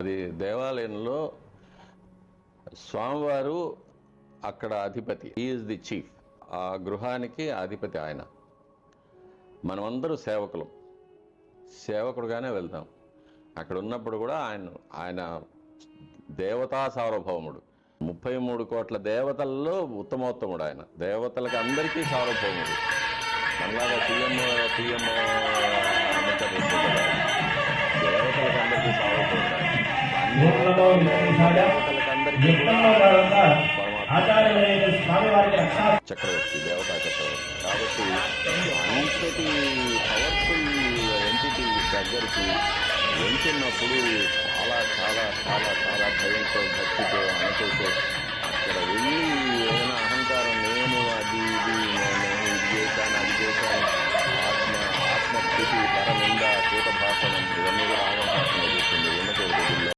అది దేవాలయంలో స్వామివారు అక్కడ అధిపతి, ఈజ్ ది చీఫ్. ఆ గృహానికి అధిపతి ఆయన. మనమందరూ సేవకుడుగానే వెళ్తాం. అక్కడ ఉన్నప్పుడు కూడా ఆయన దేవతా సార్వభౌముడు. 33 కోట్ల దేవతల్లో ఉత్తమోత్తముడు ఆయన. దేవతలకు అందరికీ సార్వభౌముడు. మనలాగా పిఎంఓ దేవతలకు అందరికీ సార్వభౌముడు ఆయన. చక్రవర్తి, దేవతా చక్రవర్తి. కాబట్టి అంతటి పవర్ఫుల్ ఎంటిటీ దగ్గరికి వెళ్తున్నప్పుడు చాలా చాలా చాలా చాలా భయంతో, భక్తితో, అనుకుంటూ అక్కడ వెళ్ళి ఏదైనా అహంకారం, నేను అది చేశాను, అది చేశాను, ఆత్మస్థితి, పరనింద, కూట భాషణం, ఇవన్నీ కూడా ఆగమశాస్త్రంలో